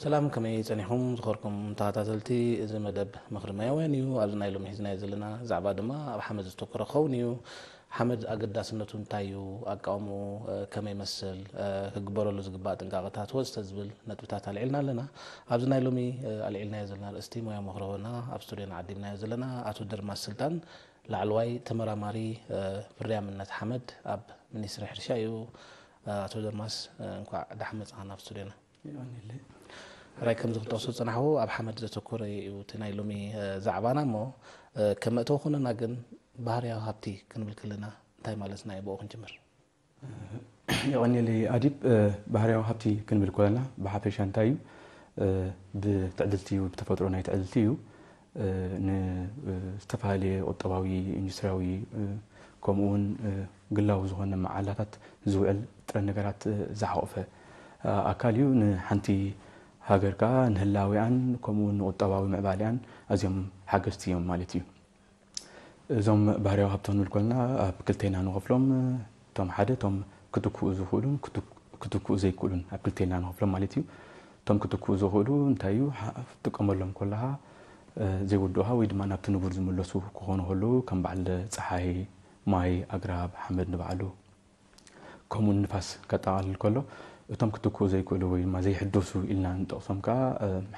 سلام كما يصنعهم ذكركم تعاتلتي اذا مدب مخرمه وينيو ازنا يلوم حزنا يزلنا زعبا دما حمد استقر خونيو حمد اقداسنتو نتايو اقاومو كما يمثل كغبرلو زغبا طنقاقታት ወስተዝብል ነጥብታት አልዕልና ለና አብዝና ይሎሚ አልዕልና ይዘልና እስቲ ሞያ መخرውና አብ ስቱዲዮና አዲምና ይዘልና አቶ ድርማስ ስልጣን ላዕልዋይ ተመራማሪ ፍሪያምነት حمد አብ ሚኒስትሪ ሕርሻዩ አቶ ድርማስ እንኳን ዳሕመጽ አና አብ ስቱዲዮና رايكم زغطاسو صنحو اب حمد زتكور يوتنا لومي زعبانا مو كما توخنا ناغن بحريا هابتي كنبل كلنا انتي مالسنا يبو كنجمر يعني لي اديب بحريا هابتي كنبل كلنا بحافش انتايو بتعدلتيو بتفطرو ناي تعدلتيو ن استفالي قطباوي اندسترياوي كومون غلاو زሆነ معالات زوال ጥረ ነገራት زحوفه አካልዩ ንሓንቲ ሃገርካ ንህላውያን ከምኡን ቁጠባዊ ምዕባልያን ኣዝዮም ሓገዝቲ እዮም ማለት እዩ እዞም ባህርያዊ ሃብቶም ንልኮልና ኣብ ክልቴና ንኸፍሎም ቶም ሓደ ቶም ክትኩኡ ዝኽእሉን ክትኩኡ ዘይክእሉን ኣብ ክልቴና ንኸፍሎም ማለት እዩ ቶም ክትኩኡ ዝኽእሉ እንታይ እዩ ትጥቀመሎም ከለኻ ዘይውድኡኻ ወይ ድማ ናብቲ ንቡር ዝምለሱ ክኾኑ ከለዉ ከም በዓል ፀሓይ ማይ ኣግራብ ሓመድ ንበዓሉ ከምኡን ንፋስ ከጠቓልል ከሎ እቶም ክትኩ ዘይክእሉ ወይ ማ ዘይሕደሱ ኢልና ንጠቕሶም ካ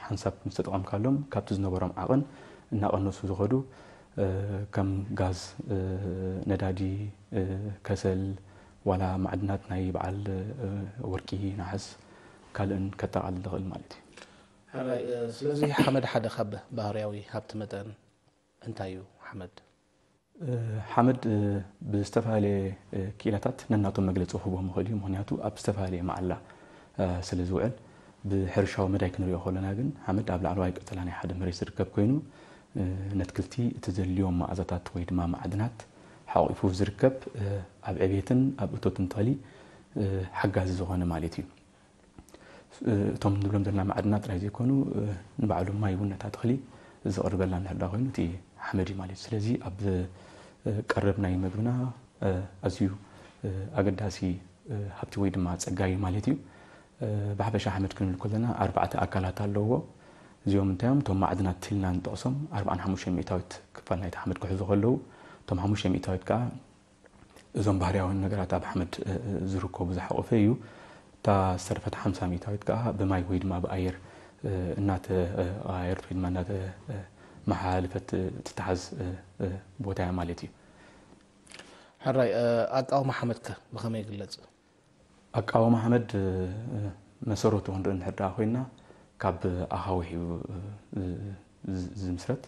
ሓንሳብ ምስተጠቐምካሎም ካብቲ ዝነበሮም ዓቕን እናቐነሱ ዝኸዱ ከም ጋዝ ነዳዲ ከሰል ዋላ ማዕድናት ናይ በዓል ወርቂ ናሕስ ካልእን ከጠቓልል ዝኽእል ማለት እዩ ስለዚ ሓመድ ሓደ ካብ ባህርያዊ ሃብቲ መጠን እንታይ እዩ ሓመድ حمد باستفاله كيلاتات نناتو مغلص خبو مخلي مهنياتو اب استفاله معلا سلازوعل بحرشاو مداي كنريو خلنا كن حمد اب لعلواي قتلاني حد مري سركب كوينو نتكلتي تزليوم معزاتات ويدما معدنات حاويفو زركب اب عبيتن اب توتن تالي حجاز زغونه مالتي توم نبلم درنا معدنات راي يكونوا نبعلو ما يونتا تخلي زقربلا نحدا خوينو تي حمدي مالتي سلازي اب قربنا يمغنا ازيو اغداسي حبتي ويد ما صغاي مالتي بحبش احمد كن كلنا اربعه اكلات اللهو زيوم انتم توم معدنات تلنا نطقسم 45 ميتاوت كفلنا احمد كحزو خلو توم 5 ميتاوت كا زوم بحرياون نغرات اب احمد زركو بزحقفيو تا صرفت 50 ميتاوت كا بماي ويد ما باير እናተ አየር ፊልም እናተ መሐልፈት ተታዝ ቦታ ማለት እዩ حراي አቃው መሐመድ ከ በከመ ይግለጽ አቃው መሐመድ መሰረቱ ወንድን ሕዳ ኮይና ካብ አሃውሂ ዝምስረት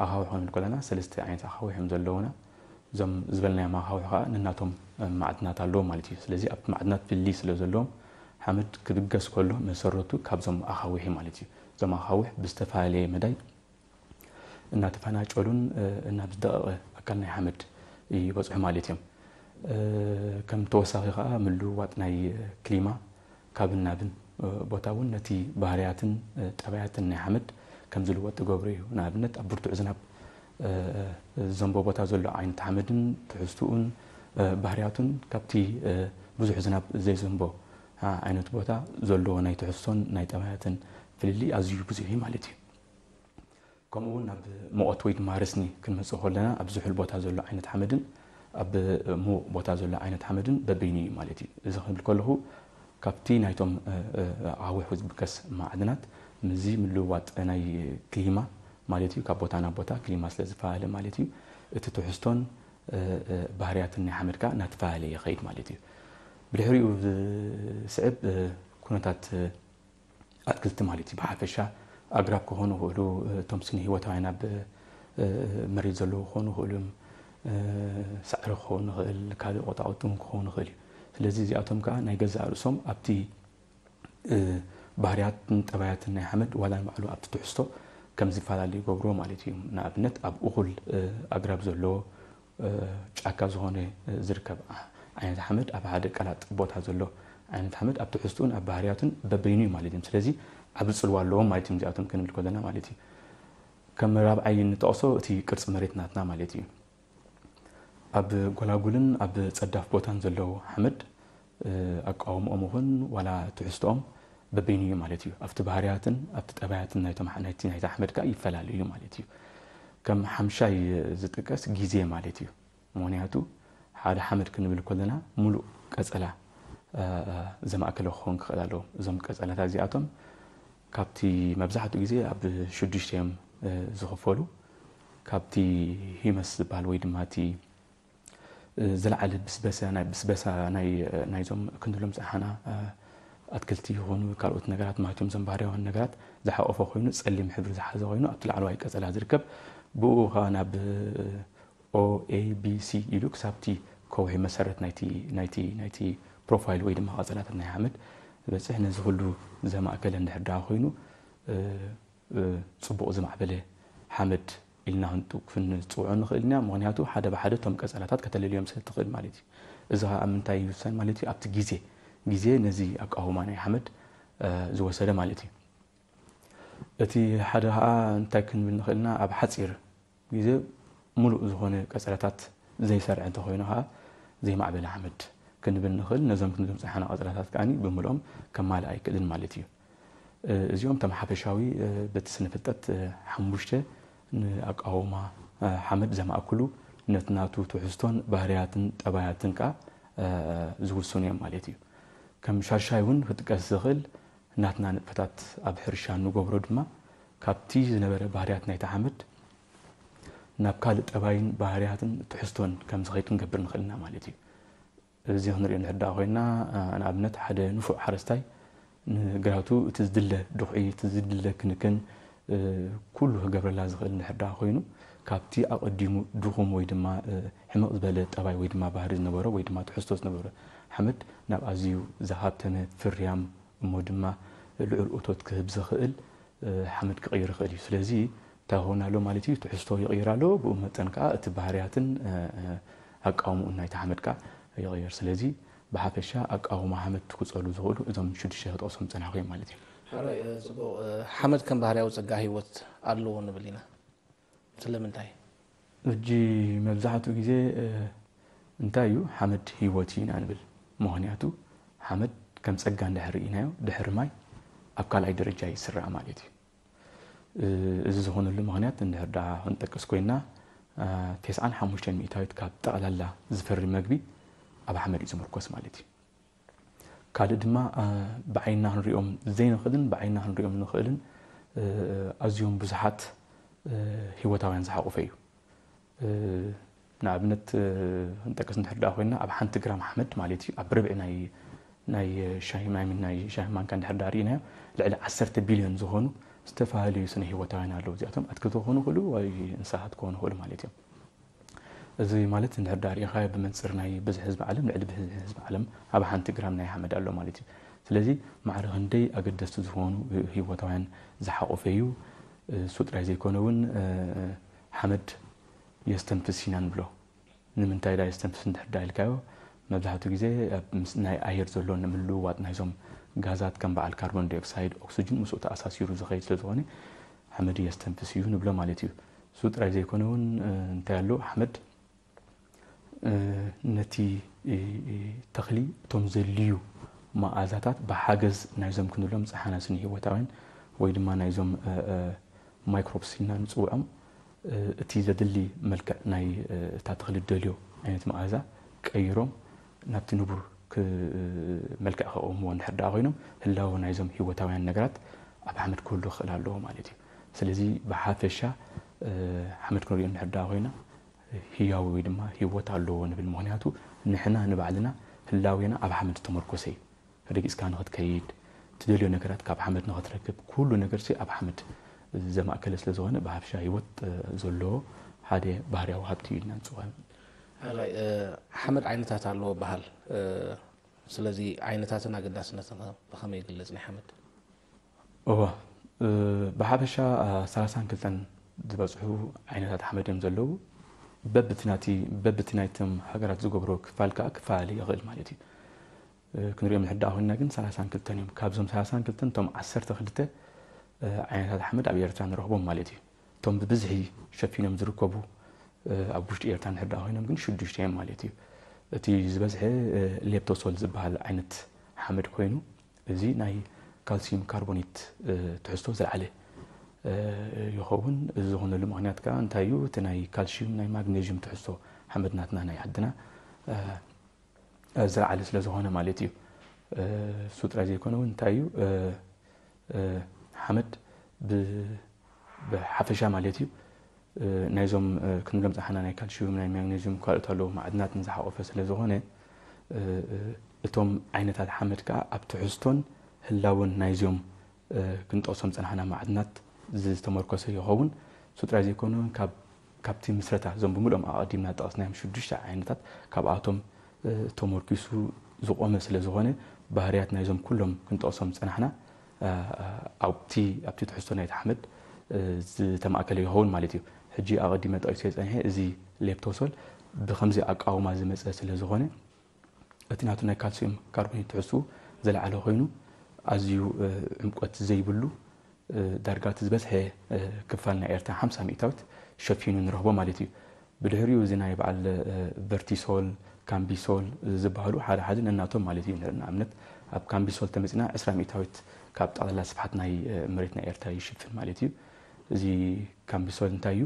አሃው ሆነ ኮለና ሰለስተ አይነት አሃውሂም ዘለውና ዞም ዝበልና ማሃውሃ ንናቶም ማዕድናት አለው ማለት እዩ ስለዚህ ኣብ ማዕድናት ፍሊ ስለዘለዎም حمد كدغس كله مسرته كابزم اخاوي مالتي زما اخاوي بستفالي مداي ان تفناچولون ان بدقق اكلنا حمد يبصح مالتي كم توساخا ملو واطناي كليما كابنا بن بوتاون نتي بحرياتن طبيعتن حمد كم زلوت غبري نابنت ابرتو زناب زنبو بوتا زلو عين حمدن تحستون بحرياتن كابتي بزح زناب زي زنبو عينت بوتا زلو ناي تحسون ناي طبيعتن فللي ازيو بزيح مالتي كمون اب موت ويد مارسني كنمصو خلنا ابزح البوتا زلو عينت حمدن اب مو بوتا زلو عينت حمدن ببيني مالتي اذا خبل كله كابتي نايتوم عاوي حوز بكس معدنات مزي ملوات ناي كليما مالتي كابوتانا بوتا كليما سلازفاله مالتي اتتحستون بحرياتني حمدكا ناتفاله يخيد مالتي بالحريو صعب كونتات اكلت مالتي بحافشا اقرب كهونو هولو تومسني هوتاينا بمريض زلو خونو هولم سعر خونو الكال قطعتهم خونو خلي ስለዚህ ዚአቶም ካ ናይ ገዛ ርሶም ኣብቲ ባህሪያት ጠባያትና حمد ወላ ማዕሉ ኣብቲ ትሕስቶ ከም ዝፋላሊ ይገብሮ ማለት እዩ ንኣብነት ኣብ እኹል ኣግራብ ዘሎ ጫካ ዝሆነ ዝርከብ عينت حمد اب ሓደ ቀላጥ ቦታ ዘሎ عينت حمد ኣብ ትሕስቶን ኣብ ባህሪያትን በበይኑ ማለት እዩ ስለዚህ ኣብ ጽልዋለዎ ማለት እዩ ዚአቶም ክንብል ከለና ማለት እዩ ከም ራብዓይ ንጠቕሶ እቲ ቅርጽ መሬትናትና ማለት እዩ اب غلاغولن اب صداف بوتان زلو حمد اقاوم امهن ولا تحستهم በበይንዩ ማለት እዩ ኣብቲ ባህርያትን ኣብቲ ጠባያትን ናይቲ ኣሕመድ ካ ይፈላለዩ ማለት እዩ ከም ሓምሻይ ዝጥቀስ ግዜ ማለት እዩ ምክንያቱ ሓደ ሓመድ ክንብል ከለና ሙሉእ ቀጸላ ዘማእከለ ክኸውን ክኽእል ኣለዎ እዞም ቀጸላታት እዚኣቶም ካብቲ መብዛሕትኡ ግዜ ኣብ 6 እዮም ዝኽፈሉ ካብቲ ሂመስ ዝበሃል ወይ ድማ እቲ ዝለዓለ ብስበሳ ናይዞም ክንብሎም ፀሓና ኣትክልቲ ይኹኑ ካልኦት ነገራት ማለትም ዞም ባህርያውን ነገራት ዝሓቆፈ ኮይኑ ጸሊም ሕብሪ ዝሓዘ ኮይኑ ኣብቲ ላዕለዋይ ቀጸላ ዝርከብ ብኡ ኸ ናብ OABC ኢሉ ክሳብቲ ከውሒ መሰረት ናይቲ ፕሮፋይል ወይ ድማ ቀጸላታት ናይ ሓመድ ዝበፅሕ ነዚ ኩሉ ዘማእከለ እንድሕር ዳ ኮይኑ ጽቡቕ ዝማዕበለ ሓመድ ኢልና ክንፅውዖ ንኽእል ኢና ምክንያቱ ሓደ ብሓደ ቶም ቀጸላታት ከተለልዮም ስለ ትኽእል ማለት እዩ እዚ ኸ ኣብ ምንታይ ይውሰን ማለት እዩ ኣብቲ ግዜ ነዚ ኣቃውማ ናይ ሓመድ ዝወሰደ ማለት እዩ እቲ ሓደ ኸዓ እንታይ ክንብል ንኽእልና ኣብ ሓፂር ግዜ ሙሉእ ዝኾነ ቀጸላታት ዘይሰርዐ እንተኾይኑ ኸዓ ዘይማዕበለ ሓመድ ክንብል ንኽእል ነዞም ክንብሎም ፀሓና ቀጸላታት ከዓኒ ብምልኦም ከማልእ ኣይክእልን ማለት እዩ እዚኦም ተም ሓፈሻዊ በቲ ስነ ፍልጠት 5 ንኣቃውማ ሓመድ ዘማእክሉ ነቲ ናቱ ትሕዝቶን ባህርያትን ጠባያትን ካ ዝውስኑ እዮም ማለት እዩ ከም ሻሻይ እውን ክጥቀስ ዝኽእል ናትና ንጥፈታት ኣብ ሕርሻ ንገብሮ ድማ ካብቲ ዝነበረ ባህርያት ናይቲ ሓመድ ናብ ካልእ ጠባይን ባህርያትን ትሕዝቶን ከም ዝኸይድ ክንገብር ንኽእልና ማለት እዩ እዚ ክንሪኦ ንሕዳ ኮይና ንኣብነት ሓደ ንፉዕ ሓረስታይ ንግራቱ እቲ ዝድለ ድኹዒ እቲ ዝድለ ክንክን ኩሉ ክገብረላ ዝኽእል ንሕዳ ኮይኑ ካብቲ ኣቐዲሙ ድኹም ወይ ድማ ሕመቕ ዝበለ ጠባይ ወይ ድማ ባህሪ ዝነበሮ ወይ ድማ ትሕዝቶ ዝነበረ ሓመድ ናብ ኣዝዩ ዝሃብተመ ፍርያም እሞ ድማ ልዑል እቶት ክህብ ዝኽእል ሓመድ ክቕይር ይኽእል እዩ ስለዚ እንታይ ክኸውን ኣሎ ማለት እዩ ትሕዝቶ ይቕይር ኣሎ ብኡ መጠን ከዓ እቲ ባህርያትን ኣቃውምኡ ናይቲ ሓመድ ከዓ ይቕይር ስለዚ ብሓፈሻ ኣቃውማ ሓመድ ክፀሉ ዝኽእሉ እዞም 6 ክጠቕሶም ፀናሑ እዮም ማለት እዩ ጽቡቕ ሓመድ ከም ባህርያዊ ፀጋ ሂወት ኣለዎ ንብል ኢና ስለምንታይ እጂ መብዛሕትኡ ግዜ እንታይ እዩ ሓመድ ሂወት ኢና ንብል ምክንያቱ ሓመድ ከም ፀጋ እንድሕር ኢናዮ ድሕሪ ማይ ኣብ ካልኣይ ደረጃ ይስራዕ ማለት እዩ እዚ ዝኾነሉ ምክንያት እንድሕር ዳ ክንጠቅስ ኮይና 95% ካብ ጠቕላላ ዝፈሪ መግቢ ኣብ ሓመድ እዩ ዝምርኮስ ማለት እዩ ካልእ ድማ ብዓይንና ክንሪኦም ዘይንኽእልን ብዓይንና ክንሪኦም ንኽእልን ኣዝዮም ብዙሓት ሂወታውያን ዝሓቆፈ እዩ ንኣብነት ክንጠቅስ እንድሕር ዳ ኮይና ኣብ ሓንቲ ግራም ሓመድ ማለት እዩ ኣብ ርብዒ ናይ ሻሂ ማንካ እንድሕር ዳ ርኢናዮ ልዕሊ 10 ቢልዮን ዝኾኑ ዝተፈላለዩ ስነ ሂወታውያን ኣለዉ እዚኣቶም ኣትክልቲ ክኾኑ ይኽእሉ ወይ እንስሳት ክኾኑ ይኽእሉ ማለት እዮም እዚ ማለት እንድሕር ዳ ርኢኻዮ ብመንፅር ናይ ብዙሕ ህዝቢ ዓለም ልዕሊ ብዙሕ ህዝቢ ዓለም ኣብ ሓንቲ ግራም ናይ ሓመድ ኣሎ ማለት እዩ ስለዚ ማዕረ ክንደይ ኣገደስቲ ዝኾኑ ሂወታውያን ዝሓቆፈ እዩ እሱ ጥራይ ዘይኮነ እውን ሓመድ የስተንፍስ ኢና ንብሎ ንምንታይ ዳ የስተንፍስ እንድሕር ዳ ኢልካዮ መብዛሕትኡ ግዜ ናይ ኣየር ዘሎ ንምልውዋጥ ናይዞም ጋዛት ከም በዓል ካርቦን ዳይኦክሳይድ ኦክሲጅን ምስኡ ተኣሳሲሩ ዝኸይድ ስለዝኾነ ሓመድ የስተንፍስ እዩ ንብሎ ማለት እዩ እሱ ጥራይ ዘይኮነ እውን እንታይ ኣሎ ሓመድ ነቲ ተኽሊ እቶም ዘድልዩ መኣዛታት ብሓገዝ ናይዞም ክንብሎም ፀሓና ስነ ሂወታውያን ወይ ድማ ናይዞም ማይክሮብስ ኢልና ንፅውዖም እቲ ዘድሊ መልክዕ ናይ እታ ተኽሊ ደልዮ ዓይነት መኣዛ ቀይሮም ናብቲ ንቡር መልክዕ ከቕምዎ እንድሕር ዳ ኮይኖም ህላወ ናይዞም ሂወታውያን ነገራት ኣብ ሓመድ ክህሉ ክኽእል ኣለዎ ማለት እዩ ስለዚ ብሓፈሻ ሓመድ ክንሪኦ እንድሕር ዳ ኮይና ህያዊ ወይ ድማ ሂወት ኣለዎ ንብል ምክንያቱ ንሕና ንባዕልና ህላዌና ኣብ ሓመድ ተመርኮሰ እዩ ረጊፅካ ንኽትከይድ ትደልዮ ነገራት ካብ ሓመድ ንኽትረክብ ኩሉ ነገር ኣብ ሓመድ ዘማእከለ ስለ ዝኾነ ብሓፈሻ ሂወት ዘለዎ ሓደ ባህርያዊ ሃብቲ እዩ ኢልና ንፅውዖ ሓመድ ዓይነታት ኣለዎ በሃል ስለዚ ዓይነታትን ኣገዳስነትን ብኸመይ ይግለጽ ናይ ሓመድ ብሓፈሻ 32 ዝበፅሑ ዓይነታት ሓመድ እዮም ዘለዉ በብቲ ናይቶም ሃገራት ዝገብሮ ክፋል ከዓ ክፈላለ ይኽእል ማለት እዩ ክንሪኦም ንሕዳ ኮይና ግን 32 እዮም ካብዞም 32 እቶም 12 ዓይነታት ሓመድ ኣብ ኤርትራ ንረኽቦም ማለት እዩ እቶም ብብዝሒ ሸፊኖም ዝርከቡ ኣብ ውሽጢ ኤርትራ ንሕዳ ኮይኖም ግን 6 እዮም ማለት እዩ እቲ ዝበዝሐ ሌፕቶሶል ዝበሃል ዓይነት ሓመድ ኮይኑ እዚ ናይ ካልሲየም ካርቦኔት ትሕዝቶ ዝለዓለ ይኸውን ዝኾነሉ ምክንያት ከዓ እንታይ እዩ እቲ ናይ ካልሲየም ናይ ማግኔዥየም ትሕዝቶ ሓመድናትና ናይ ዓድና ዝለዓለ ስለ ዝኾነ ማለት እዩ እሱ ጥራይ ዘይኮነ እውን እንታይ እዩ ሓመድ ብሓፈሻ ማለት እዩ ናይዞም ክንብሎም ፀሓና ናይ ካልሲየም ናይ ማግኔዥየም ካልኦት ኣለዉ ማዕድናትን ዝሓቆፈ ስለ ዝኾነ እቶም ዓይነታት ሓመድ ከዓ ኣብ ትሕዝቶን ህላውን ናይዞም ክንጠቕሶም ፀናሕና ማዕድናት ዝተመርኮሰ ይኸውን እሱ ጥራይ ዘይኮነ ካብቲ ምስረታ እዞም ብምልኦም ኣቐዲምና ጠቐስናዮም 6 ዓይነታት ካብኣቶም ተመርኪሱ ዝቆመ ስለ ዝኾነ ባህርያት ናይዞም ኩሎም ክንጠቕሶም ፀናሕና ኣብቲ ትሕዝቶ ናይቲ ሓመድ ዝተማእከለ ይኸውን ማለት እዩ ሕጂ ኣቐዲመ ጠቂሰ ፀኒሐ እዚ ሌፕቶሶል ብከምዚ ኣቃውማ ዝመፀ ስለ ዝኾነ እቲ ናቱ ናይ ካልሲየም ካርቦኔት ትሕዝቶ ዝለዓለ ኮይኑ ኣዝዩ ዕምቆት ዘይብሉ ዳርጋ ዝበዝሐ ክፋል ናይ ኤርትራ 50 ሚእታዊት ሸፊኑ ንረኽቦ ማለት እዩ ብድሕሪኡ እዚ ናይ በዓል ቨርቲሶል ካምቢሶል ዝበሃሉ ሓደ ሓደ ነናቶም ማለት እዩ ንኣብነት ኣብ ካምቢሶል ተመፂና 20 ሚእታዊት ካብ ጠቕላላ ስፍሓት ናይ መሬት ናይ ኤርትራ ይሽፍን ማለት እዩ እዚ ካምቢሶል እንታይ እዩ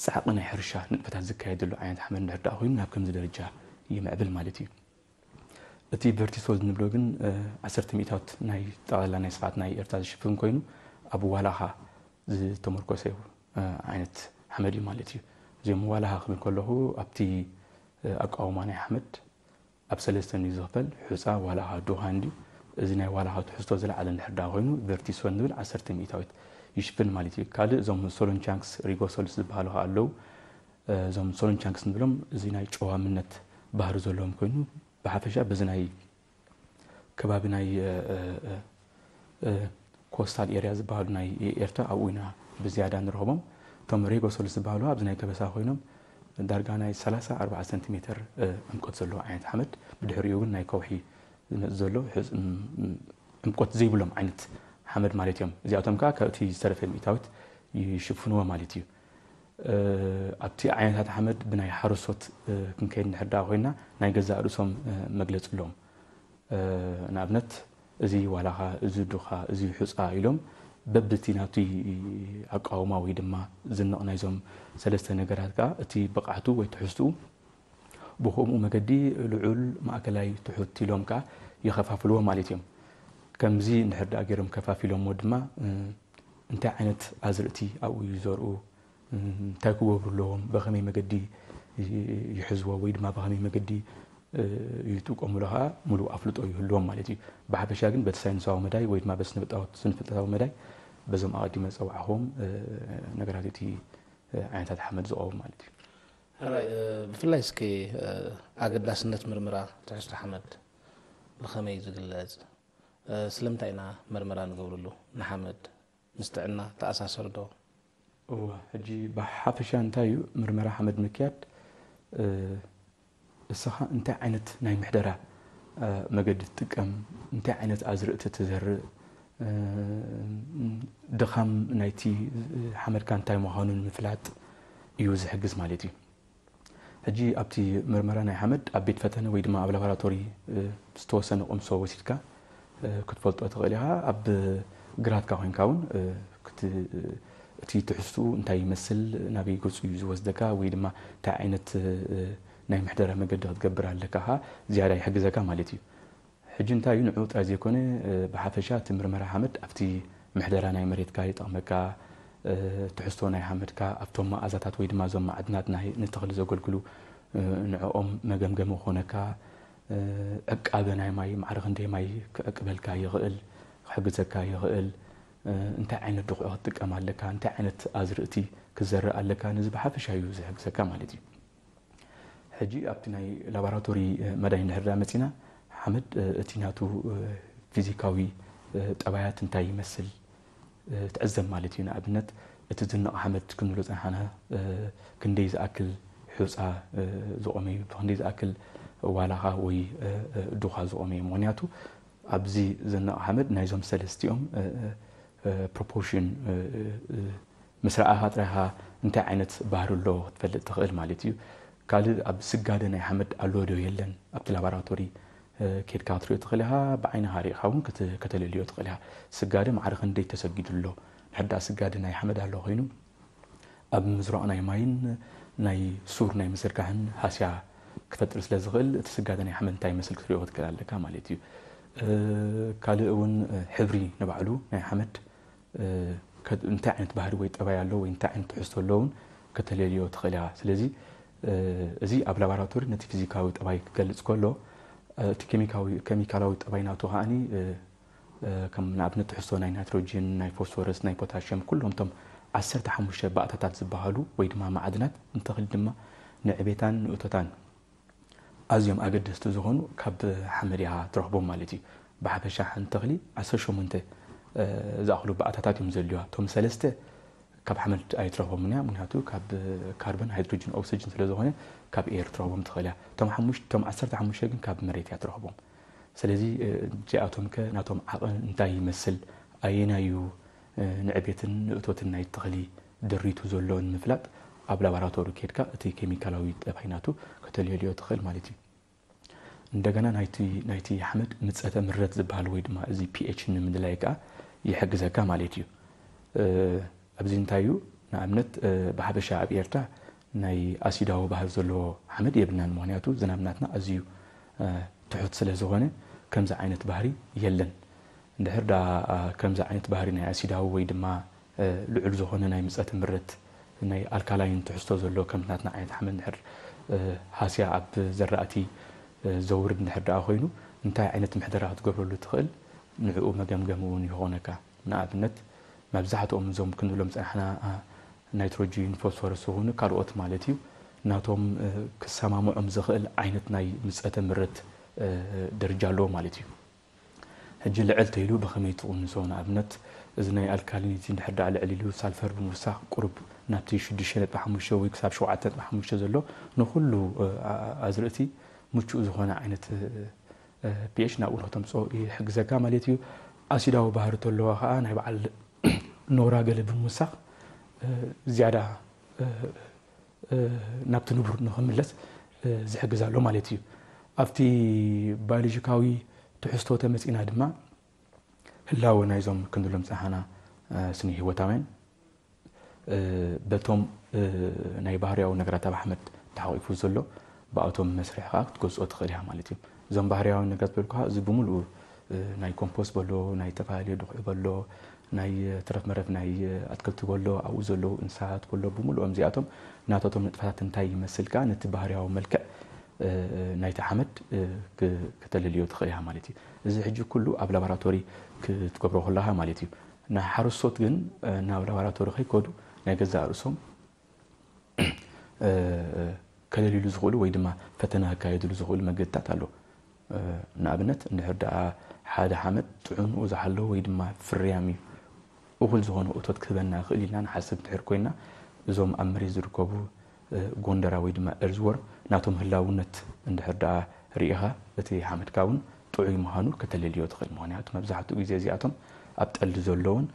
ፃዕቂ ናይ ሕርሻ ንጥፈታት ዝካየደሉ ዓይነት ሓመድ እንድሕር ደኣ ኮይኑ ናብ ከምዚ ደረጃ ይምዕብል ማለት እዩ እቲ ቨርቲሶል ንብሎ ግን 10 ሚእታዊት ናይ ጠቕላላ ናይ ስፍሓት ናይ ኤርትራ ዝሽፍን ኮይኑ ኣብ ዋላኻ ዝተመርኮሰ ዓይነት ሓመድ እዩ ማለት እዩ እዚኦም ዋላኻ ክብል ከለኹ ኣብቲ ኣቃውማ ናይ ሓመድ ኣብ 3 እዩ ዝኽፈል ሑፃ ዋላኻ ዱኻን ድዩ እዚ ናይ ዋላኻ ትሕዝቶ ዝለዓለ እንድሕር ደኣ ኮይኑ ቨርቲሶል ንብል 10 ሚእታዊት ይሽፍን ማለት እዩ ካልእ እዞም ሶሎን ቻንክስ ሪጎሶልስ ዝበሃሉ ከዓ ኣለዉ እዞም ሶሎን ቻንክስ ንብሎም እዚ ናይ ጨዋምነት ባህሪ ዘለዎም ኮይኑ ብሓፈሻ በዚ ናይ ከባቢ ናይ ኮስታል ኤርያ ዝበሃሉ ናይ ኤርትራ ኣብኡ ኢና ብዝያዳ ንረኽቦም እቶም ሪጎሶልስ ዝበሃሉ ኣብዚ ናይ ገበሳ ኮይኖም ዳርጋ ናይ 30-40 ሰንቲሜትር ዕምቆት ዘለዎ ዓይነት ሓመድ ብድሕሪኡ ግን ናይ ከውሒ ዝመፅእ ዘሎ ዕምቆት ዘይብሎም ዓይነት ሓመድ ማለት እዮም እዚኣቶም ከዓ ካብቲ ዝተረፈ ሚእታዊት ይሽፍንዎ ማለት እዩ ኣብቲ ዓይነታት ሓመድ ብናይ ሓረሶት ክንከይድ እንድሕር ደኣ ኮይና ናይ ገዛእ ርእሶም መግለፂ ኣለዎም ንኣብነት እዚ ዋላኻ እዚ ዱኻ እዚ ሑፃ ኢሎም በብቲ ናብቲ ኣቃውማ ወይ ድማ ዝንቕ ናይዞም 3 ነገራት ከዓ እቲ ብቕዓቱ ወይ ትሕዝትኡ ብከምኡ መገዲ ልዑል ማእከላይ ትሑት ኢሎም ከዓ ይኸፋፍልዎ ማለት እዮም ከምዚ እንድሕር ደኣ ገይሮም ከፋፊሎምዎ ድማ እንታይ ዓይነት ኣዝርእቲ ኣብኡ ይዘርኡ እንታይ ክገብሩ ኣለዎም ብኸመይ መገዲ ይሕዝዎ ወይ ድማ ብኸመይ መገዲ ይጥቀሙሉ ከዓ ሙሉእ ኣፍልጦ ይህልዎም ማለት እዩ ብሓፈሻ ግን በቲ ሳይንሳዊ መዳይ ወይ ድማ ስነ-ፍልጠታዊ መዳይ በዞም ኣቐዲመ ፀዋዕኹም ነገራት እቲ ዓይነታት ሓመድ ዝቐርቡ ማለት እዩ ብፍላይ እስኪ ኣገዳስነት ምርምራ ትሕዝቶ ሓመድ ብኸመይ ዝግለፅ ስለምንታይ ኢና ምርምራ ንገብርሉ ንሓመድ ምስ ጥዕና ተኣሳሰር ዶ ሕጂ ብሓፈሻ እንታይ እዩ ምርመራ ሓመድ ምክያድ እስኻ እንታይ ዓይነት ናይ ምሕደራ መገዲ ትጥቀም እንታይ ዓይነት ኣዝርእቲ ትዘርእ ድኻም ናይቲ ሓመድካ እንታይ ምዃኑን ምፍላጥ እዩ ዝሕግዝ ማለት እዩ ሕጂ ኣብቲ ምርመራ ናይ ሓመድ ኣብ ቤት ፈተነ ወይ ድማ ኣብ ላቦራቶሪ ዝተወሰነ ቁምሶ ወሲድካ ክትፈልጦ ትኽእል ኢኻ ኣብ ግራትካ ኮይንካ እውን እቲ ትሕዝትኡ እንታይ ይመስል ናበይ ገፁ እዩ ዝወስደካ ወይ ድማ እንታይ ዓይነት ናይ ምሕደራ መገዲ ክትገብር ኣለካ ዝያዳ ይሕግዘካ ማለት እዩ ሕጂ እንታይ እዩ ንዑ ጥራይ ዘይኮነ ብሓፈሻ እቲ ምርመራ ሓመድ ኣብቲ ምሕደራ ናይ መሬትካ ይጠቕመካ ትሕዝቶ ናይ ሓመድካ ኣብቶም መኣዛታት ወይ ድማ እዞም ማዕድናት ንተኽሊ ዘገልግሉ ንዕኦም መገምገሚ ክኾነካ ዕቃበ ናይ ማይ ማዕረ ክንደይ ማይ ክዕቅበልካ ይኽእል ክሕግዘካ ይኽእል እንታይ ዓይነት ድቑዕ ክትጥቀም ኣለካ እንታይ ዓይነት ኣዝርእቲ ክዘርእ ኣለካ ነዚ ብሓፈሻ እዩ ዝሕግዘካ ማለት እዩ ሕጂ ኣብቲ ናይ ላቦራቶሪ መዳይ እንድሕር መፂና ሓመድ እቲ ናቱ ፊዚካዊ ጠባያት እንታይ ይመስል ትዕዘብ ማለት እዩ ንኣብነት እቲ ዝንቕ ሓመድ ክንብሎ ፀናሕና ክንደይ ዝኣክል ሑፃ ዝቖመ እዩ ብክንደይ ዝኣክል ዋላኻ ወይ ዱኻ ዝቖመ እዩ ምክንያቱ ኣብዚ ዝንቕ ሓመድ ናይዞም ሰለስቲኦም ፕሮፖርሽን ምስ ረኣኻ ጥራይኻ እንታይ ዓይነት ባህሪ ኣለዎ ክትፈልጥ ትኽእል ማለት እዩ ካልእ ኣብ ስጋደ ናይ ሓመድ ኣሎ ዶ የለን ኣብቲ ላቦራቶሪ كيد كاتريو تخليها بعينها ريخاون كتلليو تخليها سجادة معرخ ندي تسجد له حدا سجادة ناي حمد الله هينو أب مزرعة ناي ماين ناي سور ناي مسركهن هاسيا كفتر سلازغل تسجادة ناي حمد تاي مسل كتريو تكلال لك مالتي كالون حبري نبعلو ناي حمد انتاع انت بحر ويت أبايا له وانتاع انت حسو اللون كتلليو تخليها سلازي زي أب لابراتوري نتي فيزيكاوي أباي كجلس كله كيميكالاوي طبيعيناتو هاني كم نابنت حسو ناي نيتروجين ناي فوسفورس ناي بوتاسيوم كلهم تم 15 بأتات زبالو ويدما معدنات انتقل دما نعبيتان نؤتتان ازيوم اقدست زهونو كاب حمريها ترحبون مالتي بحبشا حنتغلي 18 زاخلو بأتات يمزليوها توم سلسته كاب حمل اي ترحبون منها منهاتو كاب كربون هيدروجين اوكسجين سلازهونه كاب اير ترحبون تخليها توم 15 كن كاب مريت يترحبون سلازي جاءتهم كناتهم عقل انتاي يمثل اينايو نعبيتن نؤتوتن ناي تغلي دريتو زولون مفلات اب لابراتوري كيدكا تي كيميكالاوي طبيعيناتو كتليليو تخل مالتي እንደገና ናይቲ አህመድ ምጽተ ምረት ዝባል ወይ ድማ እዚ ፒኤች ንምድላይካ ይሕግዘካ ማለት እዩ ኣብዚ እንታዩ ንኣብነት በሓበሻ ኣብ ኤርትራ ናይ ኣሲዳዊ ባህር ዘለዎ አህመድ የብናን ምክንያቱ ዝናብናትና ኣዝዩ ትሑት ስለ ዝኾነ ከምዛ ዓይነት ባህሪ የለን እንድሕር ዳ ከምዛ ዓይነት ባህሪ ናይ ኣሲዳዊ ወይ ድማ ልዑል ዝኾነ ናይ ምጽተ ምረት ናይ ኣልካላይን ትሕዝቶ ዘለዎ ከምናትና ዓይነት አህመድ እንድሕር ሃስያ ኣብ ዘራእቲ زورد نحردا خوينو انتاي عينت محدرات قبرلو تخيل نعقو مقامقامون يخونكا نابنت مبزحتهم زوم كنو لهم احنا نيتروجين فوسفورس هونو كاروت مالتيو ناتهم كسامامعهم زخيل عينت ناي مسأة مرت درجالو مالتيو هجي لعلت يلو بخميتو نسو نابنت ازناي الكالينيتي نحردا على عليلو سالفر بموساق قرب نابتي شدشنت بحموشو ويكساب شوعتت بحموشو زلو نخلو ازرقتي مچو زخونه عينت بيش ناقول تمصو يحجزك مالتيو اسيداو بحر تلو خا ناي بعل نورا قلب مسخ زياده نابت نبر نخملس زحجزالو مالتيو افتي بيولوجيكاوي تحستو تمصينا دما هلاو نايزوم كندلم صحنا سني هوتاوين بتوم ناي بحرياو نغراتا احمد تحويفو زلو بأتوم مسرح خاك تقص أتخليها مالتي زم بحريها ونقاط بالكها زبوملو ناي كومبوست بلو ناي تفاعلي دخول بلو ناي ترف مرف ناي أتكلت بلو أو زلو إنسات بلو بوملو أمزياتهم ناتهم نتفتات انتاي مسلكا نت بحريها وملكة ناي تحمد كتلليو تخليها مالتي زي حجو كله أب لابراتوري كتقبروه لها مالتي نا حرس صوت جن نا لابراتوري خي كودو ناي جزء رسوم كلليلو زغلو ወይ ድማ ፈተና ካይድሉ ዝغሉ መገድታት አሎ ንኣብነት እንድሕር ሓደ ሓመድ ጥዑም ወዛሓሎ ወይ ድማ ፍርያሚ እኹል ዝኾነ እቶት ክበና ክእሊና ንሓስብ ትሕር ኮይና እዞም ኣብ መሬት ዝርከቡ ጎንደራ ወይ ድማ እርዝወር ናቶም ህላውነት እንድሕር ሪኢኻ እቲ ሓመድ ካውን ጥዑይ ምዃኑ ከተለልዮ ትኽእል ምክንያቱ መብዛሕትኡ ግዜ እዚኣቶም ኣብ ጠልዲ ዘለውን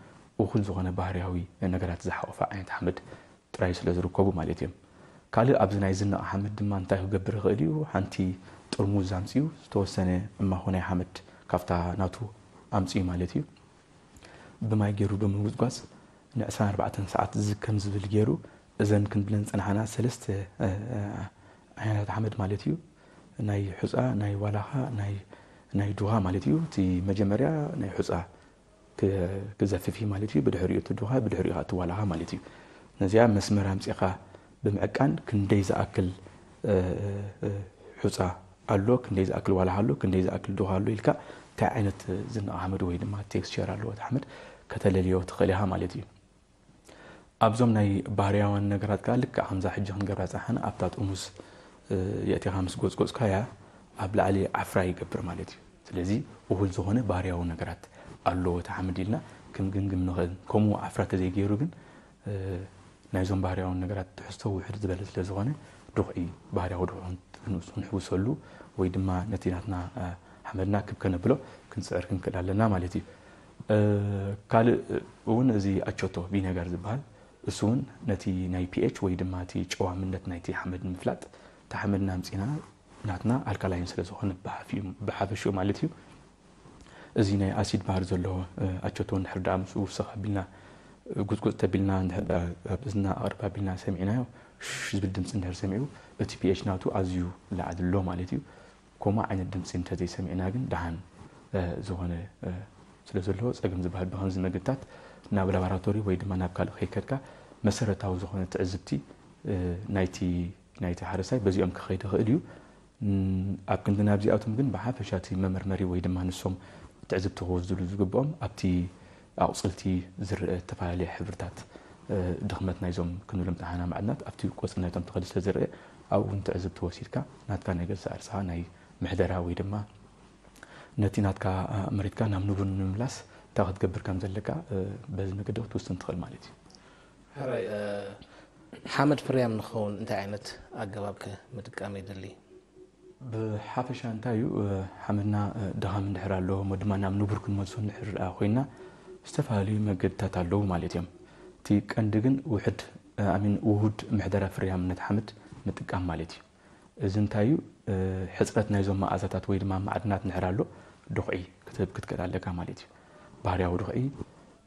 እኹል ዝኾነ ባህርያዊ ነገራት ዝሓቆፈ ዓይነት ሓመድ ጥራይ ስለ ዝርከቡ ማለት እዮም قال أبزنا يزنا أحمد ما انتهى قبر غليو حنتي ترموز زامسيو توسنة ما هنا أحمد كفتا ناتو أمسي مالتيو بما يجرو بموز قاس نأسان 4 ساعات زكم زبل جرو إذا كنت بلنس أنا حنا سلست أنا أحمد مالتيو ناي حزقة ناي ولاها ناي دوها مالتيو تي مجمريا ناي حزقة كزففي مالتيو بدحرية دوها بدحرية ولاها مالتيو نزيا مسمر همسيقة بمعكان كنديز أكل حصة ألو كنديز أكل ولا هالو كنديز أكل دو هالو يلكا تعينت زن أحمد وين ما تكستشر ألو أحمد كتلليو تخليها مالتي أبزم ناي بارياوان نجارات كالك حمزة حجة نجارات أحنا أبتات أمس يأتي 5 جوز كايا أبل علي عفراي قبر مالتي سلزي وهل زهونه بارياوان نجارات ألو تحمد لنا كم جن نخل كمو عفرات زي جيروجن نايزون بحرياون نغرات تحسو وحد زبلت لزغونه روحي بحرياو روحون نحوسلو ወይ ድማ ነቲናትና حمدنا كب كنبلو كنصعر كنكدالنا مالتي قال ون ازي اچوتو بينغار زبال اسون نتي ناي بي اتش ወይ ድማ ቲ ጨዋምነት ናይቲ حمد مفلات تحمدنا مصينا ናትና አልካላይን ስለዝኾነ ብሓፈሽኡ ማለት እዩ እዚ ናይ ኣሲድ ባህር ዘለዎ ኣቸቶ እንድሕር ዳ ምስ ውስኽ ኣቢልና ጉዝጉዝ ተቢልና እንድሕር ኣብዝና ኣቕርብ ኣቢልና ሰሚዕናዮ ዝብል ድምፂ እንድሕር ሰሚዑ እቲ ፒኤች ናቱ ኣዝዩ ላዕሊ ኣሎ ማለት እዩ ከምኡ ዓይነት ድምፂ እንተዘይሰሚዕና ግን ደሃን ዝኾነ ስለ ዘለዎ ፀገም ዝበሃል ብከምዚ መገድታት ናብ ላቦራቶሪ ወይ ድማ ናብ ካልእ ከይከድካ መሰረታዊ ዝኾነ ትዕዝብቲ ናይቲ ሓረሳይ በዚኦም ክኸይድ ይኽእል እዩ ኣብ ክንዲ ናብዚኣቶም ግን ብሓፈሻቲ መመርመሪ ወይ ድማ ንሶም ትዕዝብቲ ክወስድሉ ዝግብኦም ኣብቲ ኣቁፅልቲ ዝርአ ተፈላለየ ሕብርታት ድኽመት ናይዞም ክንብሎም ጣሓና ማዕድናት ኣብቲ ቆፅሊ ናይቶም ተኸዲ ስለ ዝርአ ኣብኡ እውን ትዕዝብቲ ወሲድካ ናትካ ናይ ገዛ ርእስኻ ናይ ምሕደራ ወይ ድማ ነቲ ናትካ መሬትካ ናብ ንቡር ንምምላስ እንታይ ክትገብር ከም ዘለካ በዚ መገዲ ክትውስን ትኽእል ማለት እዩ ሕራይ ሓመድ ፍርያም ንኸውን እንታይ ዓይነት ኣገባብ ምጥቃም የድሊ ብሓፈሻ እንታይ እዩ ሓመድና ድኻም እንድሕር ኣለዎ ሞ ድማ ናብ ንቡር ክንመልሶ እንድሕር ርአ ኮይና ዝተፈላለዩ መገድታት ኣለዉ ማለት እዮም እቲ ቀንዲ ግን ውሁድ ምሕደራ ፍርያምነት ሓመድ ምጥቃም ማለት እዩ እዚ እንታይ እዩ ሕፅረት ናይዞም መኣዛታት ወይ ድማ ማዕድናት እንድሕር ኣሎ ድኹዒ ክትከድ ኣለካ ማለት እዩ ባህርያዊ ድኹዒ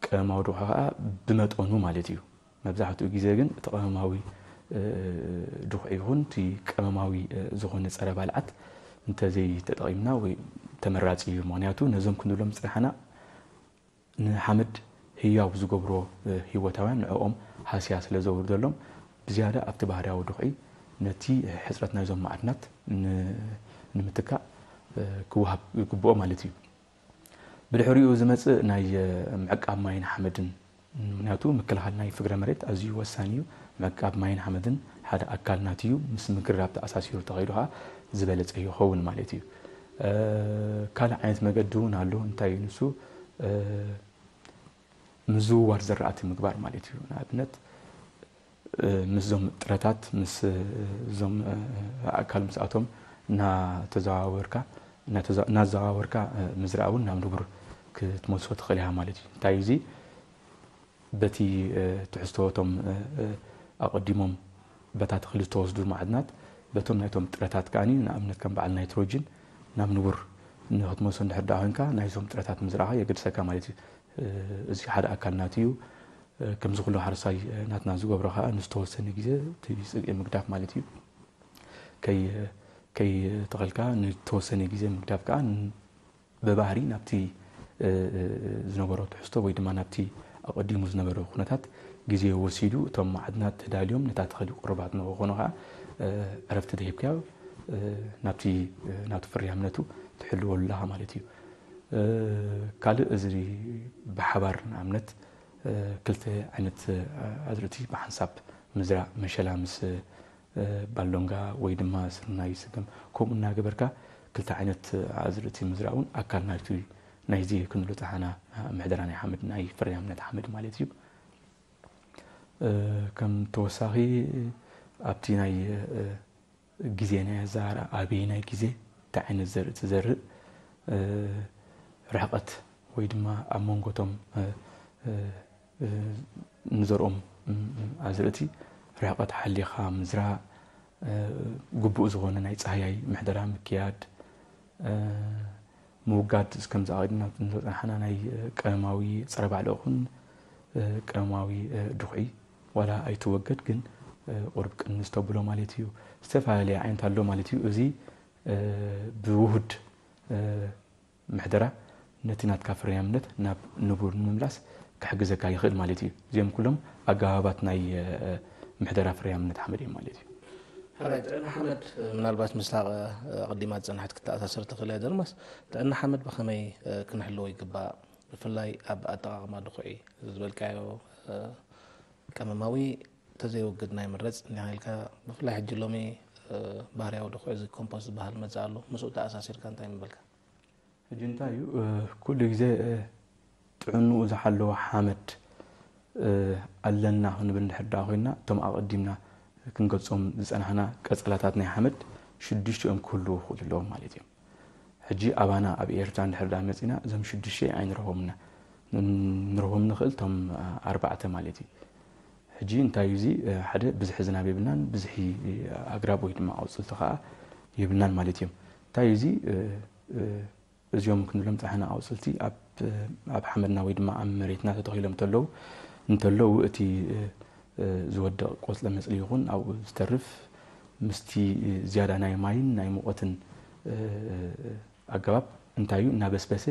ቀመማዊ ድኹዒ ከዓ ብመጠኑ ማለት እዩ መብዛሕትኡ ግዜ ግን እቲ ቀመማዊ ድኹዒ ይኹን እቲ ቀመማዊ ዝኾነ ፀረ ባልዓት እንተዘይ ተጠቒምና ወይ ተመራፂ እዩ ምክንያቱ ነዞም ክንብሎም ፅራሕና ንሓመድ ህያው ዝገብሮ ሂወታውያን ንዕኦም ሃስያ ስለ ዘውርደሎም ብዝያዳ ኣብቲ ባህርያዊ ድኹዒ ነቲ ሕፅረት ናይዞም ማዕድናት ንምትካእ ክወሃብ ይግብኦ ማለት እዩ ብድሕሪኡ ዝመፅእ ናይ ምዕቃብ ማይን ሓመድን ምክንያቱ ምክልኻል ናይ ፍግረ መሬት ኣዝዩ ወሳኒ እዩ ምዕቃብ ማይን ሓመድን ሓደ ኣካል ናት እዩ ምስ ምክርራብ ተኣሳሲሩ ተኸይዱ ከዓ ዝበለፀ ይኸውን ማለት እዩ ካልእ ዓይነት መገዲ እውን ኣሎ እንታይ እዩ ንሱ ምዝውዋር ዝራእቲ ምግባር ማለት እዩ ንኣብነት ምስዞም ጥረታት ምስ ዞም ኣካል ምስኣቶም እናተዘዋወርካ ምዝራእ እውን ናብ ንቡር ክትመልሶ ትኽእል ኢኻ ማለት እዩ እንታይ እዚ በቲ ትሕዝቶቶም ኣቐዲሞም በታ ተኽሊ ዝተወስዱ ማዕድናት በቶም ናይቶም ጥረታት ከዓኒ ንኣብነት ከም በዓል ናይትሮጅን ናብ ንቡር ንክትመልሶ እንድሕር ዳ ኮይንካ ናይዞም ጥረታት ምዝራእኻ የገድሰካ ማለት እዩ እዚ ሓደ ኣካል ናት እዩ ከምዚ ኩሉ ሓረሳይ ናትና ዝገብሮ ከዓ ንዝተወሰነ ግዜ ፅግዒ ምግዳፍ ማለት እዩ ከይ ተኽልካ ንተወሰነ ግዜ ምግዳፍ ከዓ ብባህሪ ናብቲ ዝነበሮ ትሕዝቶ ወይ ድማ ናብቲ ኣቐዲሙ ዝነበረ ኩነታት ግዜ ወሲዱ እቶም ማዕድናት ተዳልዮም ነታ ተኽሊ ቁርባት ንክኾኑ ከዓ ዕረፍቲ ደሂብካዮ ናብቲ ፍርያምነቱ ትሕልወሉላኻ ማለት እዩ ካልእ እዚ ብሓባር ንኣብነት ክልተ ዓይነት ኣዝርእቲ ብሓንሳብ ምዝራእ መሸላ ምስ ባሎንጋ ወይ ድማ ስርናይ ስገም ከምኡ እናገበርካ ክልተ ዓይነት ኣዝርእቲ ምዝራእ እውን ኣካል ናይዚ ክንብሎ ጣሓና ምሕደራ ናይ ሓመድ ናይ ፍርያምነት ሓመድ ማለት እዩ ከም ተወሳኺ ኣብቲ ናይ ግዜ ናይ ኣዛራ ኣበይ ናይ ግዜ እንታይ ዓይነት ዘርኢ ትዘርእ ርሕቐት ወይ ድማ ኣብ መንጎቶም ንዘርኦም ኣዝርእቲ ርሕቐት ሓሊኻ ምዝራእ ግቡእ ዝኾነ ናይ ፀሃያይ ምሕደራ ምክያድ ምውጋድ እስከም ዝኣቐድና ንፀናሕና ናይ ቀመማዊ ፀረ ባዕሊ ይኹን ቀመማዊ ድኹዒ ዋላ ኣይትወገድ ግን ቁርብ ቅንስ ተብሎ ማለት እዩ ዝተፈላለየ ዓይነት ኣሎ ማለት እዩ እዚ ብውሁድ ምሕደራ ነቲ ናትካ ፍርያምነት ናብ ንቡር ንምምላስ ክሕግዘካ ይኽእል ማለት እዩ እዚኦም ኩሎም ኣገባባት ናይ ምሕደራ ፍርያምነት ሓመድ እዮም ማለት እዩ ሕራይ ጥዕና ሓመድ ምናልባት ምስላቕ ኣቐዲማት ፀናሕት ክትኣሳሰር ትኽእል እያ ደርማስ ጥዕና ሓመድ ብኸመይ ክንሕልዎ ይግባእ ብፍላይ ኣብ ኣጠቓቕማ ድኹዒ ዝበልካዮ ቀመማዊ ተዘይወግድ ናይ ምረፅ ንኢልካ ብፍላይ ሕጂ ሎሚ ባህርያዊ ድኹዒ እዚ ኮምፖስት ዝበሃል መፅእ ኣሎ ምስኡ ተኣሳሲርካ እንታይ ምበልካ ሕጂ እንታይ እዩ ኩሉ ግዜ ጥዕንኡ ዝሓለወ ሓመድ ኣለና ክንብል እንድሕር ዳ ኮይና እቶም ኣቐዲምና ክንገልፆም ዝፀናሕና ቀፀላታት ናይ ሓመድ 6 ክህልው ይኽእሉ ኣለዎም ማለት እዮም ሕጂ ኣባና ኣብ ኤርትራ እንድሕር ዳ መፂና እዞም 6 ኣይንረኽቦምና ንረኽቦም ንኽእል እቶም 4 ማለት እዩ ሕጂ እንታይ እዩ እዚ ሓደ ብዝሒ ዝናብ የብልናን ብዝሒ ኣግራብ ወይ ድማ ኣውፅልቲ ከዓ يبلنا مالتيهم تايزي እዚኦም ክንብሎም ጣሕና ኣውፅልቲ ኣብ ሓመድና ወይ ድማ ኣብ መሬትና ተተኺሎም እንተለው እቲ ዝወደቕ ቆፅለ መፅሊ ይኹን ኣብ ዝተርፍ ምስቲ ዝያዳ ናይ ማይን ናይ ሙቐትን ኣገባብ እንታይ እዩ እናበስበሰ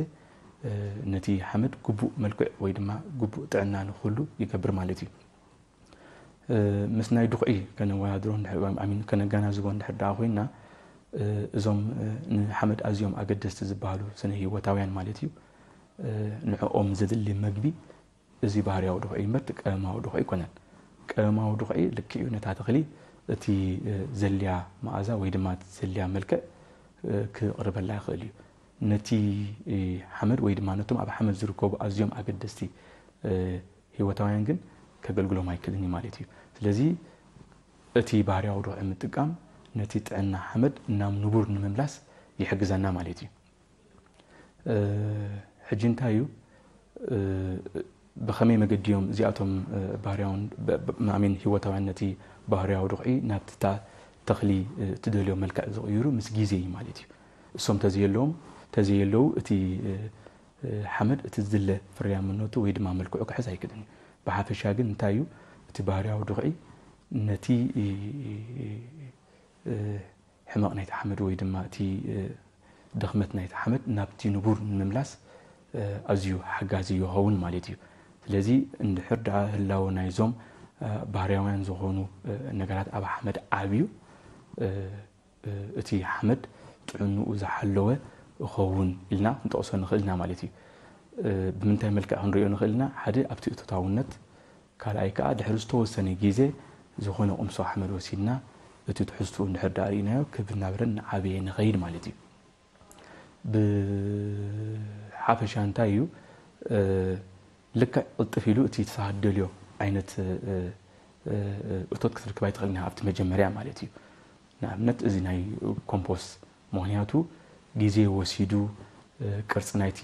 ነቲ ሓመድ ግቡእ መልክዕ ወይ ድማ ግቡእ ጥዕና ንኽህሉ ይገብር ማለት እዩ ምስ ናይ ድኹዒ ከነወዳድሮ ኣሚን ከነገናዝቦ እንድሕር ደኣ ኮይና እዞም ንሓመድ ኣዝዮም ኣገደስቲ ዝበሃሉ ስነ ህይወታውያን ማለት እዩ ንዕኦም ዘድሊ መግቢ እዚ ባህርያዊ ድኹዒ እምበር ቀመማዊ ድኹዒ ይኮነን ቀመማዊ ድኹዒ ልክዕኡ ነታ ተኽሊ እቲ ዘልያ መኣዛ ወይ ድማ ዘልያ መልክዕ ክቕርበላ ይኽእል እዩ ነቲ ሓመድ ወይ ድማ ነቶም ኣብ ሓመድ ዝርከቡ ኣዝዮም ኣገደስቲ ህይወታውያን ግን ከገልግሎም ኣይክእልን ማለት እዩ ስለዚ እቲ ባህርያዊ ድኹዒ ምጥቃም ነቲ ጥዕና ሓመድ ናብ ንቡር ንምምላስ ይሕግዘና ማለት እዩ ሕጂ እንታይ እዩ ብኸመይ መገዲዮም እዚኣቶም ባህርያውን ማሚን ህይወታውያን ነቲ ባህርያዊ ድኹዒ ናብቲ ተኽሊ ትደልዮ መልክዕ ዝቕይሩ ምስ ግዜ እዩ ማለት እዩ እሶም ተዘየለዉ እቲ ሓመድ እቲ ዝድለ ፍርያምነቱ ወይ ድማ መልክዑ ክሕዝ ኣይክእልን ብሓፈሻ ግን እንታይ እዩ እቲ ባህርያዊ ድኹዒ ነቲ ሕማቕ ናይቲ ሓመድ ወይ ድማ እቲ ድኽመት ናይቲ ሓመድ ናብቲ ንቡር ንምምላስ ኣዝዩ ሓጋዚ ይኸውን ማለት እዩ ስለዚ እንድሕር ደኣ ህላወ ናይዞም ባህርያውያን ዝኾኑ ነገራት ኣብ ሓመድ ዓብዩ እቲ ሓመድ ጥዕንኡ ዝሓለወ ይኸውን ኢልና ክንጠቕሶ ንኽእል ኢና ማለት እዩ ብምንታይ መልክዕ ክንሪኦ ንኽእል ኢና ሓደ ኣብቲ እቶታውነት ካልኣይ ከዓ ድሕሪ ዝተወሰነ ግዜ ዝኾነ ቁምሶ ሓመድ ወሲድና እቲ ትሕዝትኡ እንድሕር ደኣ ርኢናዮ ክብናብረን ዓብየ ንኸይድ ማለት እዩ ብሓፈሻ እንታይ እዩ ልክዕ ቅልጥፍ ኢሉ እቲ ተሳደልዮ ዓይነት እቶት ክትርክብ ኣይትኽእል ኢና ኣብቲ መጀመርያ ማለት እዩ ንኣብነት እዚ ናይ ኮምፖስት ምክንያቱ ግዜ ወሲዱ ቅርፂ ናይቲ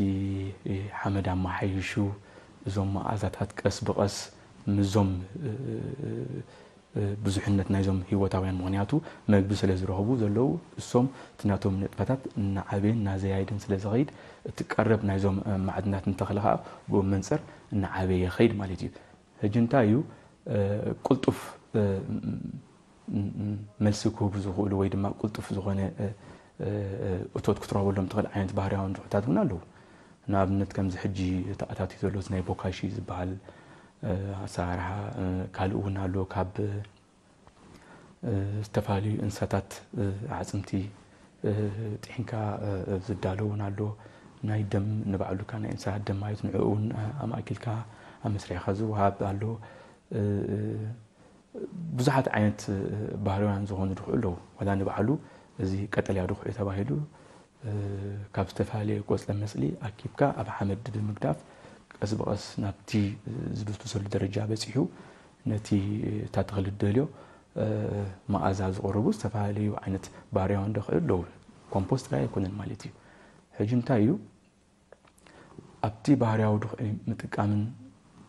ሓመድ ኣመሓይሹ እዞም መኣዛታት ቀስ ብቐስ ምዞም ብዙሕነት ናይዞም ህይወታውያን ምክንያቱ መግቢ ስለ ዝረኽቡ ዘለዉ እሶም እቲ ናቶም ንጥፈታት እናዓበየን እናዘያይድን ስለ ዝኸይድ እቲ ቀረብ ናይዞም ማዕድናት እንተኽሊ ከዓ ብኡ መንፅር እናዓበየ ይኸይድ ማለት እዩ ሕጂ እንታይ እዩ ቁልጡፍ መልሲ ክህቡ ዝኽእሉ ወይ ድማ ቁልጡፍ ዝኾነ እቶት ክትረኽበሎም ትኽእል ዓይነት ባህርያውን ድኹዒታት እውን ኣለዉ ንኣብነት ከምዚ ሕጂ ተኣታትዩ ዘሎ ናይ ቦካሺ ዝበሃል ኣሰራርሓ ካልእ እውን ኣሎ ካብ ዝተፈላለዩ እንስሳታት ዓፅምቲ ጥሒንካ ዝዳሎ እውን ኣሎ ናይ ደም ንባዕሉካ ናይ እንስሳት ደም ማለት ንዕኡ እውን ኣማእኪልካ ኣብ መስርዕካ ዝወሃብ ኣሎ ብዙሓት ዓይነት ባህርያውያን ዝኾኑ ድኹዒ ኣለዉ ዋላ ንባዕሉ እዚ ቀጠልያ ድኹዒ ተባሂሉ ካብ ዝተፈላለየ ቆፅለ መፅሊ ኣኪብካ ኣብ ሓመድ ብምግዳፍ ቀስ ብቐስ ናብቲ ዝብስብሰሉ ደረጃ በፂሑ ነቲ እታ ተኽሊ ደልዮ መኣዛ ዝቕርቡ ዝተፈላለዩ ዓይነት ባህርያውን ድኹዒ ኣለዉ ኮምፖስት ጥራይ ኣይኮነን ማለት እዩ ሕጂ እንታይ እዩ ኣብቲ ባህርያዊ ድኹዒ ምጥቃምን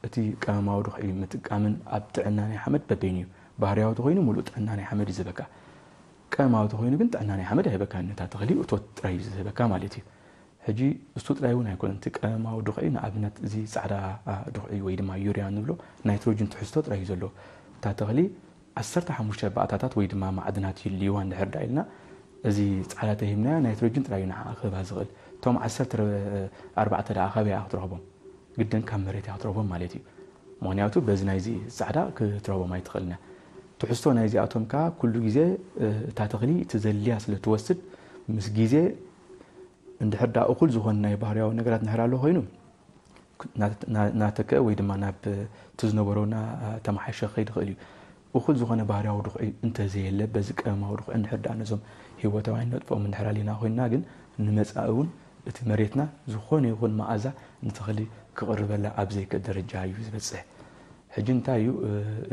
እቲ ቀመማዊ ድኹዒ ምጥቃምን ኣብ ጥዕና ናይ ሓመድ በበይኑ እዩ ባህርያዊ ተኮይኑ ሙሉእ ጥዕና ናይ ሓመድ ይዝበካ ቀመማዊ ተኮይኑ ግን ጥዕና ናይ ሓመድ ኣይበካን ነታ ተኽሊ እቶት ጥራይ ዝህበካ ማለት እዩ ሕጂ እሱ ጥራይ እውን ኣይኮነን እቲ ቀመማዊ ድኹዒ ንኣብነት እዚ ፃዕዳ ድኹዒ ወይ ድማ ዩርያ ንብሎ ናይትሮጅን ትሕዝቶ ጥራይ እዩ ዘለዎ እታ ተኽሊ 15 ባእታታት ወይ ድማ ማዕድናት ይልይዋ እንድሕር ደኣ ኢልና እዚ ፃዕዳ ተሂብናዮ ናይትሮጅን ጥራይ እዩ ንዓኣ ክህባ ዝኽእል እቶም 14 ደኣ ካበይ ኢኻ ክትረኽቦም ግድን ካብ መሬት ኢኻ ክትረኽቦም ማለት እዩ ምክንያቱ በዚ ናይዚ ፃዕዳ ክትረኽቦም ኣይትኽእልና ትሕዝቶ ናይ እዚኣቶም ከዓ ኩሉ ግዜ እታ ተኽሊ እቲ ዘልያ ስለ ትወስድ ምስ ግዜ እንድሕር ደኣ እኹል ዝኾነ ናይ ባህርያዊ ነገራት እንድሕር ኣሎ ኮይኑ ናተክአ ወይ ድማ ናብ ትዝነበሮና ተመሓሸ ክኸይድ ይኽእል እዩ እኹል ዝኾነ ባህርያዊ ድኹዒ እንተዘየለ በዚ ቀመማዊ ድኹዒ እንድሕር ደኣ ነዞም ህይወታውያን ነጥፎም እንድሕር ኣሊና ኮይንና ግን ንመፃኢ እውን እቲ መሬትና ዝኾነ ይኹን መኣዛ ንተኽሊ ክቕርበላ ኣብ ዘይክእል ደረጃ እዩ ዝበፅሕ ሕጂ እንታይ እዩ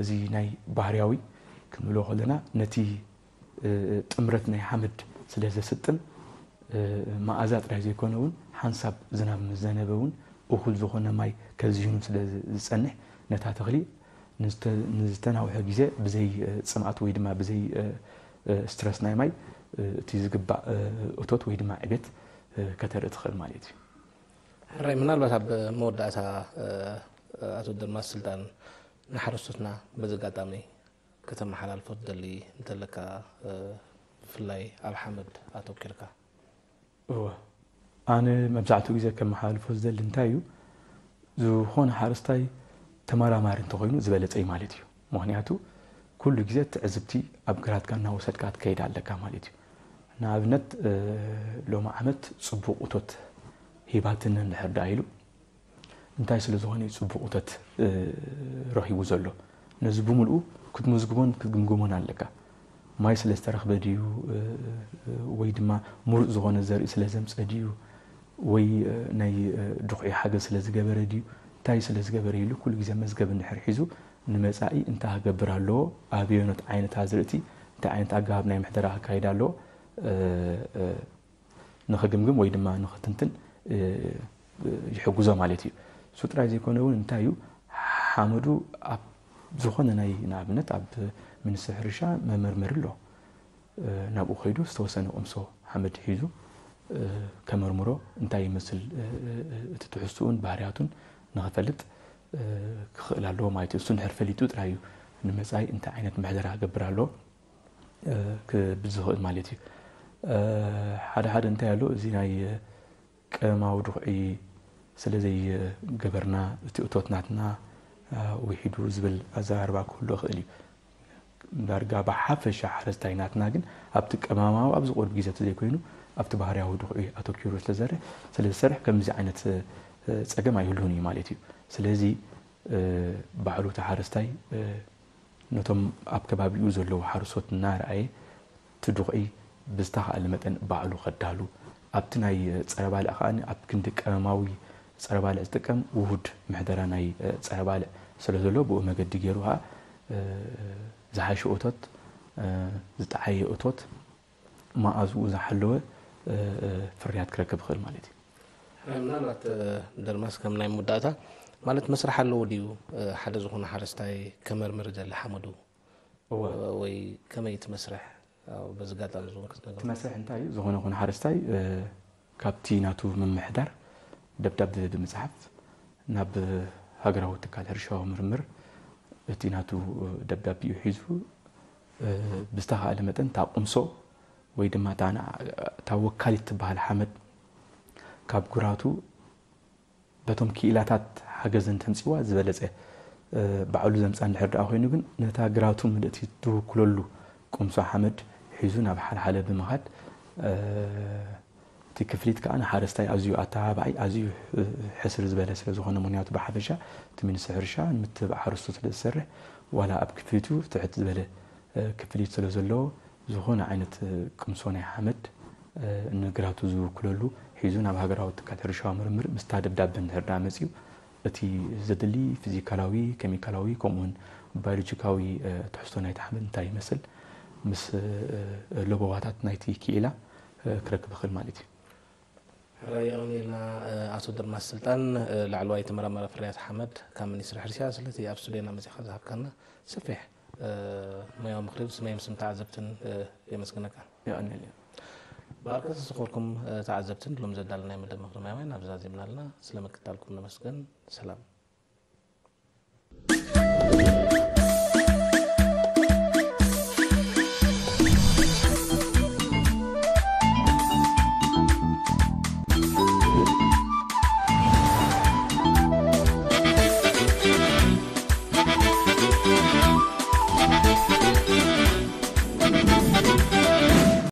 እዚ ናይ ባህርያዊ ክንብሎ ከለና ነቲ ጥምረት ናይ ሓመድ ስለ ዘስጥም መኣዛ ጥራይ ዘይኮነ እውን ሓንሳብ ዝናብ ምዘነበ እውን እኹል ዝኾነ ማይ ከዝህኑ ስለ ዝፀንሕ ነታ ተኽሊ ንዝተናውሐ ግዜ ብዘይ ፅምኣት ወይ ድማ ብዘይ ስትረስ ናይ ማይ تيزقبع أتوت ويد مع عبيت كتر أدخل مالتي رأي من الباب مودعتها أتودر ما السلطان نحرستنا بزقاتامي كتم حلال فضل اللي نتلك في الله أبو حمد أتو كيركا أنا مبزعتو إذا كم حال فضل اللي نتايو زو هون حارستاي تمارا مارن تغينو زبالت أي مالتيو مهنياتو كل جزء تعزبتي أبقرات كان وسط كات كيد على كمالتيو نابنت لو ما عملت صبوق وتوت هيباتنا نحرد عيلو انتاي سلزوهني صبوق وتوت راح يوزلو نزبو ملؤو كنت مزقبون كتجمجمون على كا ما يسلسترخ بديو ويدما مرق زغون الزرق سلزم صديو وي ناي دقي حاجه سلزجبر ديو تاي سلزجبر يلو كل جزء مزجب نحر حيزو نمصاي انت هجبرالو ابيونت عينت هازرتي انت عينت اغاب ناي محدرها كايدالو نخجمجم ويدما نختنتن يحجزو مالتي سوتراي زيكونون انتايو حامدو زخنا ناي نابنت اب من السحرشا ممرمرلو نابو خيدو استوسن امسو حمد حيزو كمرمرو انتاي مثل تتحسون بحرياتون نغفلت كخلالو مايتي سن حرفليتو ترايو نمصاي انت عينت محدرها غبرالو كبزخ مالتي حدا انت يالو زي ناي قماو دقي سلازي غبرنا تيوتوتناتنا ويحدو زبل ازاربا كله خلي دارغا بحفش حرستايناتنا ግን ኣብቲ ቀማማው ኣብዝ ቆርብ ግዜ ተዘይኮይኑ ኣብቲ ባህርያው ድቑይ ኣተኪሩ ስለዘርሕ ስለዝሰርሕ ከምዚ ዓይነት ፀገም ኣይህሉን ማለት እዩ ስለዚ ባዕሉ ተሓረስታይ ነቶም ኣብ ከባቢኡ ዘለዉ ሓርሶት እናርኣየ ትድቑይ ብዝተኻእለ መጠን ባዕሉ ከዳሉ ኣብቲ ናይ ፀረባልዕ ኸኣኒ ኣብ ክንዲ ቀማማዊ ፀረባልዕ ዝጥቀም ውሁድ ምሕደራ ናይ ፀረባልዕ ስለዘሎ ብኡ መገዲ ገይሩሃ زحش أوتوت زتعي أوتوت ما أزو زحلوه فريات كركب خير مالتي. مالت درماس كم نايم مداتا مالت مسرح اللو ديو حدا زخون حرستاي كمر مرجل حمدو وي كما يتمسرح أو بزقات على زخون تمسرح انتاي زخون هون حرستاي كابتيناتو من محدر دبدب بمزحف ناب هاجرو تكال هرشاو مرمر اتيناتو دبدابي يحيزو بستها متن تاع قمصو وي دما تاعنا تاع وكالة تبع حمد كاب قراتو بتوم كيلاتات حجزن تنسيوا زبلصه بعلو زمصان دحر اخوينو كن نتا قراتو مدتي تو كللو قمصو حمد حيزونا بحال حاله بمخاد تكفليت كان حارستاي ازيو اتابعي ازيو حسر زباله سلازخونه مونياتو بحفشه تمن سحرشا متبع حرستو تلسرح ولا اب كفيتو تحت زباله كفليت سلازلو زخونه عينت قمصوني حمد نغراتو زو كللو حيزونا بهاغراو تكاترشا مرمر مستادبدابن هردا مسيو اتي زدلي فيزيكالاوي كيميكالاوي كومون بايولوجيكاوي تحسوناي تحمل انتاي مثل مس لوبواتات نايتي كيلا كركب خل مالتي رأيونينا أصدر مع السلطان لعلواي تمرمر فريات حمد كان من يسرح رسالة التي أبسلينا مزيخ ذهب كنا سفح ما يوم مخرب سميم سم تعذبتن يمسكنك يا أني بارك سخوركم تعذبتن لهم زدالنا يمدى مخرم يوين أبزازي من الله سلامك تالكم نمسكن سلام